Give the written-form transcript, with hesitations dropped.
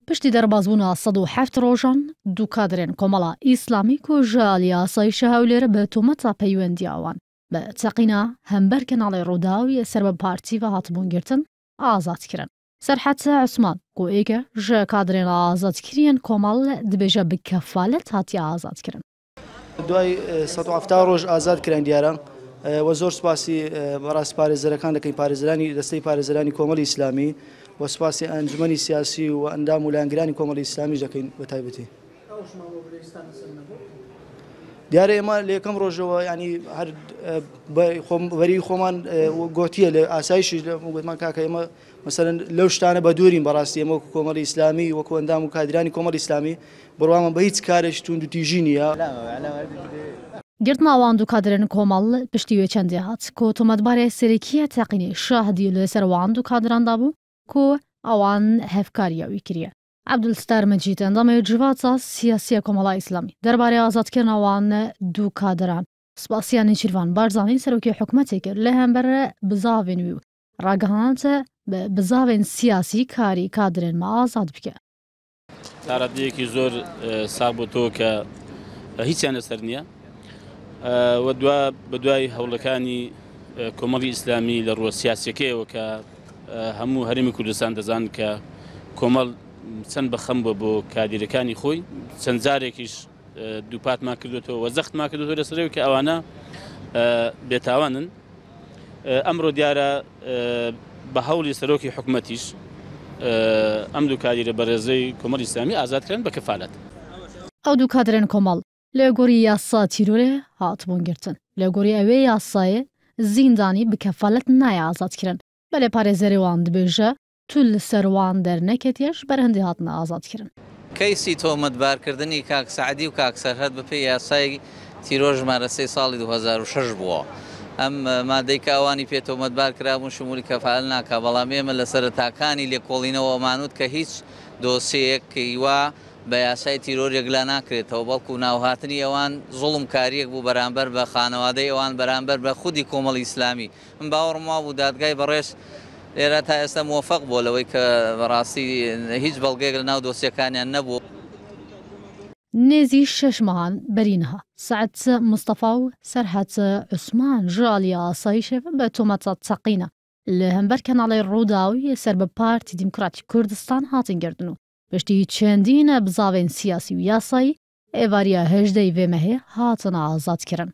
پشتی دەربازبوونە 107 ڕۆژان دوو کادرێن کۆمەڵە ئیسلامی کۆژە یاسایشە هەولێرە بە تۆمەتە پەیوەندیاوان بە تەقینە هەمبەر کەناڵی ڕووداوی سەر بە پارتی بە هاتبوونگرتن ئازادکردن. سەرحەتە عوسمان گۆیەکە ژە کادرێن ئازادکردن کۆمەڵ دبێژە بکەفالەت هاتی ئازادکردن. دوای 170 ڕۆژ ئازادکردن دیارە و زۆر سپاسی بەڕاست پارێزەرەکان دەکەین پارێزەرانی دەستەی پارێزەرانی کۆمەڵی ئیسلامی و سپاسی ئەنجومەنی سیاسی و ئەندام و لایەنگرانی کۆمەڵی ئیسلامی دەکەین بە تایبەتی. دیارە ئێمە لە یەکەم ڕۆژەوە ینی هەر وەری خۆمان گۆتیە لە ئاسایشی گوتمان کاکە ئێمە مەسەرەن لەو شتانە بە دوورین بەڕاستی ئێمە وەکو کۆمەڵی ئیسلامی وەکو ئەندام و کادرانی کۆمەڵی ئیسلامی بڕوامان بە هیچ کارێک توند و تیژی نییە. گرتنا ئەوان دوو کادرێن کۆمەڵ پشتیوێ چەندێ هات کۆ تۆمەتبارێ سەرەکیە تەقینی شاهدی لەسەر ئەوان دوو کادراندا بوو کۆ ئەوان هەفکاریەوی کردە. عەبدولستار مەجید ئەندامێ جواتە سیاسیە کۆمەڵای ئیسلامی دەربارەی ئازادکردن ئەوان دوو کادران سپاسیان نێچیروان بارزانانی سەرۆکی حکومەتێک کرد لە هەمبەر بزاوێن و ڕاگەهانتە بزاوێن سیاسی کاری کادرێنمە ئازاد بکە. تاڕەتەیەکی زۆر ساغ بۆ تۆ کە هیچیان لەسەر نییە و بە دوای هەوڵەکانی کۆمەڵی ئیسلامی لە ڕووە سیاسیەکەیەوە کە هەموو هەرێمی کوردستان دەزان کە کۆمەڵ چەند بەخەم بووە بۆ کادیرەکانی خۆی چەند جارێکیش دووپاتمان کردوێتەوە وە زەختمان کردوێتەوە لەسەرەوەی کە ئەوانە بێتاوانن. ئەمڕۆ دیارە بە هەوڵی سەرۆکی حکومەتیش ئەم دوو کادیرە بەڕێزەی کۆمەڵی ئیسلامی ئازادکردن بە کەفالەت. ئەو دوو کادرێن کۆمەڵ لە گۆری یاسا تیرۆرێ هاتبوونگرتن لە گۆری ئەوێ یاسایە زیندانی بکەفالەت نایە ئازادکردن بەلێ پارێزەرێوان دبێژە تو لە سەروان دەرنەکەتێش بەرهەندی هاتنە ئازادکردن. کەیسی تۆمەتبارکردنی کاک سەعدی و کاک سەرهەد بەپێی یاسای تیرۆ ژمارە 3 ساڵی 2006 بووە. ئەم مادەی کە ئەوانی پێ تۆمەتبار کرابوون شمولی کەفالەت ناکا بەڵام ئێمە لە سەرەتاکانی لێکۆڵینەوە ئەمانوت کە هیچ دۆسیەیەکی وا بە یاسای تیرۆرێک لا ناکرێتەوە بەڵکو ناوهاتنی ئەوان زوڵم کاریەک بوو بەرامبەر بە خانەوادەی ئەوان بەرامبەر بە خودی کۆمەڵی ئیسلامی. من باوەڕم وا بوو دادگای بەڕێز لێرە تا ئێستا موفق بۆ لەوەی کە بەڕاستی هیچ بەڵگەیەک لە ناو دۆسیەکانیان نەبوو. نێزی 6 مەهان بەرینها سعد مستەفا و سەرحەت عوسمان ژالی ئاسایشێ بە تۆمەتە تەقینە لە هەمبەر کەناڵی ڕووداوی سەر بە پارتی دیموکراتی کوردستان هاتنگردن و پشتی چەندینە بزاوێن سیاسی و یاسایی ئێواریە 18 vê mehê hatine azadkirin.